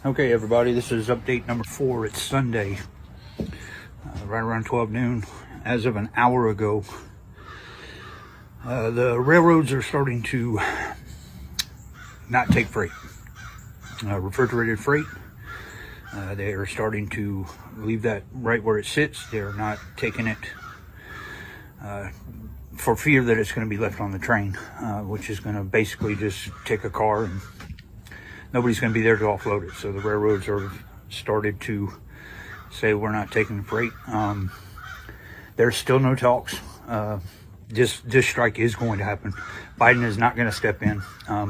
Okay, everybody, this is update number 4. It's Sunday, right around 12 noon. As of an hour ago, the railroads are starting to not take freight, refrigerated freight. They are starting to leave that right where it sits. They're not taking it for fear that it's going to be left on the train, which is going to basically just take a car and nobody's going to be there to offload it. So the railroads are started to say we're not taking the freight. There's still no talks. This strike is going to happen. Biden is not going to step in.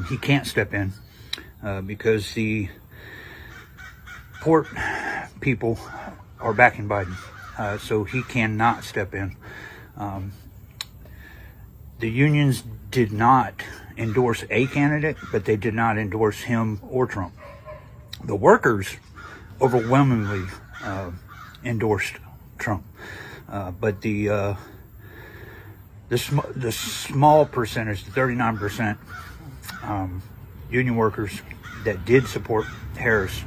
He can't step in because the port people are backing Biden. So he cannot step in. The unions did not endorse a candidate, but they did not endorse him or Trump. The workers overwhelmingly endorsed Trump, but the small percentage, the 39% union workers that did support Harris,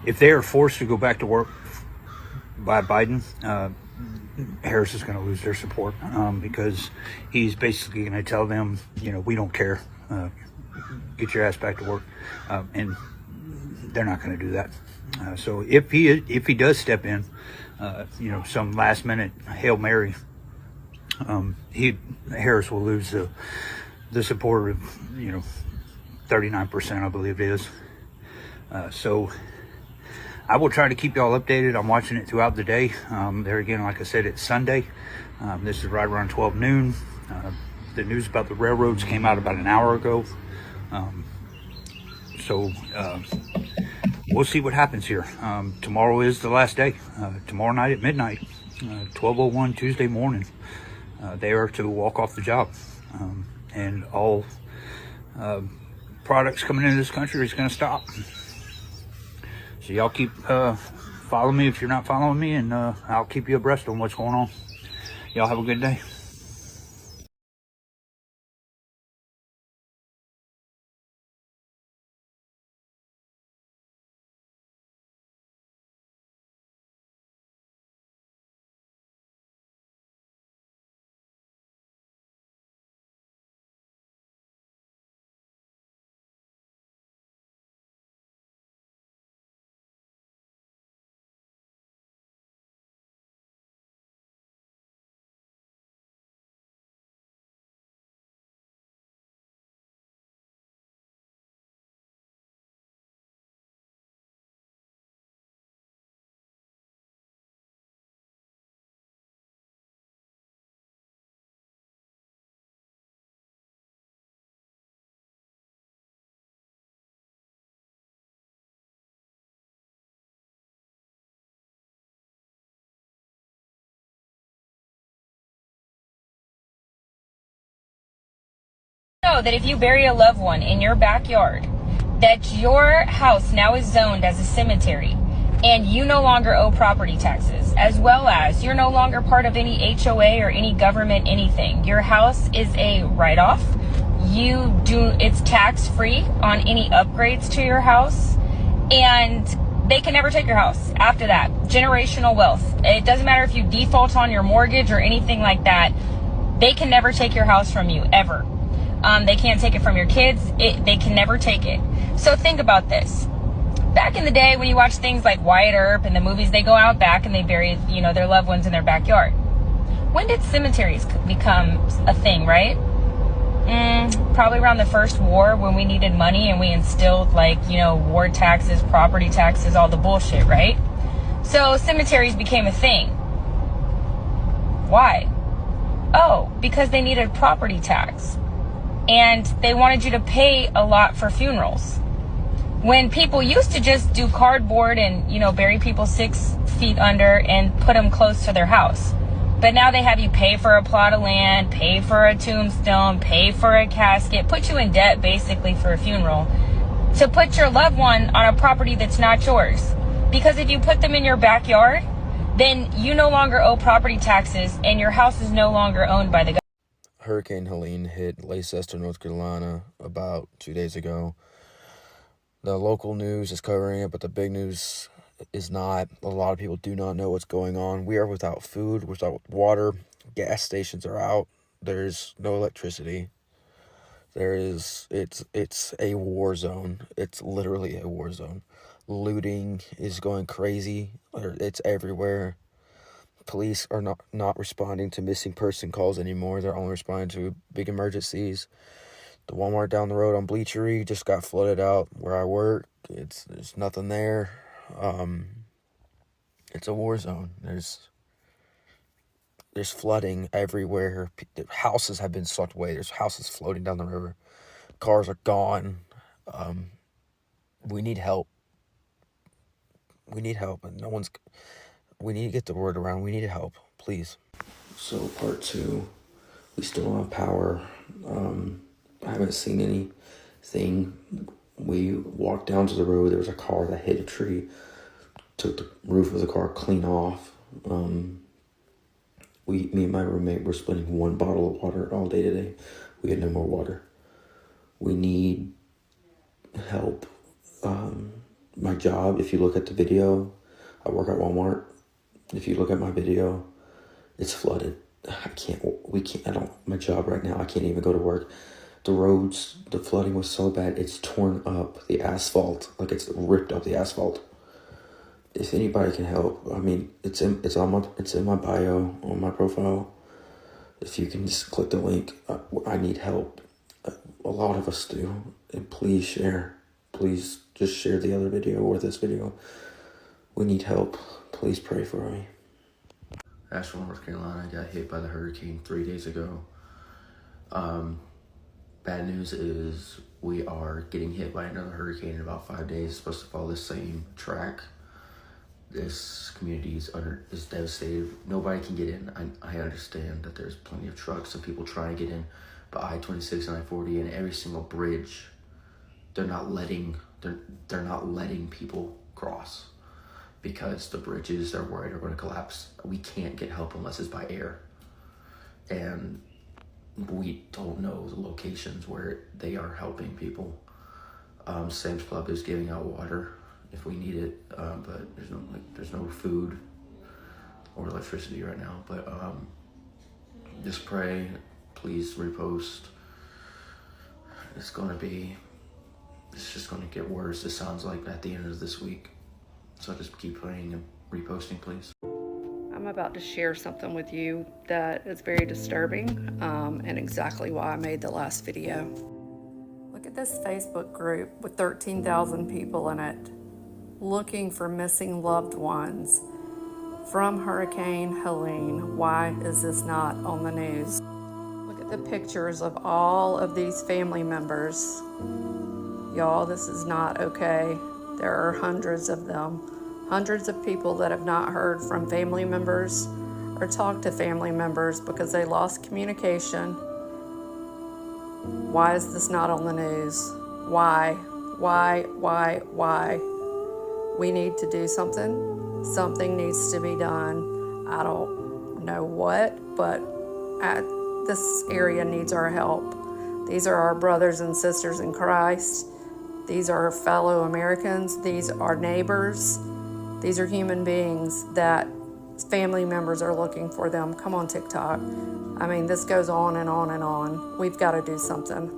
if they are forced to go back to work by Biden, Harris is going to lose their support because he's basically going to tell them, we don't care, get your ass back to work, and they're not going to do that. So if he does step in, some last minute Hail Mary, Harris will lose the support of 39%, I believe it is. So I will try to keep y'all updated. I'm watching it throughout the day. There again, like I said, it's Sunday. This is right around 12 noon. The news about the railroads came out about an hour ago. So we'll see what happens here. Tomorrow is the last day. Tomorrow night at midnight, 12:01 Tuesday morning, they are to walk off the job. And all products coming into this country is going to stop. So y'all keep following me if you're not following me, and I'll keep you abreast on what's going on. Y'all have a good day. Know that if you bury a loved one in your backyard, that your house now is zoned as a cemetery, and you no longer owe property taxes, as well as you're no longer part of any HOA or any government anything. Your house is a write-off. It's tax-free on any upgrades to your house, and they can never take your house after that. Generational wealth. It doesn't matter if you default on your mortgage or anything like that. They can never take your house from you, ever. They can't take it from your kids. They can never take it. So think about this. Back in the day when you watch things like Wyatt Earp and the movies, they go out back and they bury, their loved ones in their backyard. When did cemeteries become a thing, right? Probably around the first war, when we needed money and we instilled war taxes, property taxes, all the bullshit, right? So cemeteries became a thing. Why? Oh, because they needed property tax. And they wanted you to pay a lot for funerals. When people used to just do cardboard and, bury people 6 feet under and put them close to their house. But now they have you pay for a plot of land, pay for a tombstone, pay for a casket, put you in debt basically for a funeral, to put your loved one on a property that's not yours. Because if you put them in your backyard, then you no longer owe property taxes and your house is no longer owned by the government. Hurricane Helene hit Leicester, North Carolina about 2 days ago. The local news is covering it, but the big news is not. A lot of people do not know what's going on. We are without food, without water. Gas stations are out. There's no electricity. It's a war zone. It's literally a war zone. Looting is going crazy. It's everywhere. Police are not responding to missing person calls anymore. They're only responding to big emergencies. The Walmart down the road on Bleachery just got flooded out where I work. There's nothing there. It's a war zone. There's flooding everywhere. Houses have been swept away. There's houses floating down the river. Cars are gone. We need help. We need help, and we need to get the word around. We need help, please. So part 2, we still don't have power. I haven't seen anything. We walked down to the road. There was a car that hit a tree, took the roof of the car clean off. Me and my roommate were splitting 1 bottle of water all day today. We had no more water. We need help. My job, if you look at the video, I work at Walmart. If you look at my video, it's flooded. My job right now, I can't even go to work. The roads, the flooding was so bad, it's torn up the asphalt, like it's ripped up the asphalt. If anybody can help, I mean, it's in my bio on my profile. If you can just click the link, I need help. A lot of us do, and please share. Please just share the other video or this video. We need help. Please pray for me. Asheville, North Carolina got hit by the hurricane 3 days ago. Bad news is we are getting hit by another hurricane in about 5 days. It's supposed to follow the same track. This community is devastated. Nobody can get in. I understand that there's plenty of trucks and people trying to get in, but I-26 and I-40 and every single bridge, they're not letting people cross because the bridges they're worried are going to collapse. We can't get help unless it's by air, and we don't know the locations where they are helping people. Sam's Club is giving out water if we need it, but there's no food or electricity right now. But just pray, please repost. It's just gonna get worse. It sounds like at the end of this week. So just keep praying and reposting, please. I'm about to share something with you that is very disturbing, and exactly why I made the last video. Look at this Facebook group with 13,000 people in it, looking for missing loved ones from Hurricane Helene. Why is this not on the news? Look at the pictures of all of these family members. Y'all, this is not okay. There are hundreds of them. Hundreds of people that have not heard from family members or talked to family members because they lost communication. Why is this not on the news? Why? We need to do something. Something needs to be done. I don't know what, but this area needs our help. These are our brothers and sisters in Christ. These are our fellow Americans. These are neighbors. These are human beings that family members are looking for them. Come on, TikTok. I mean, this goes on and on and on. We've got to do something.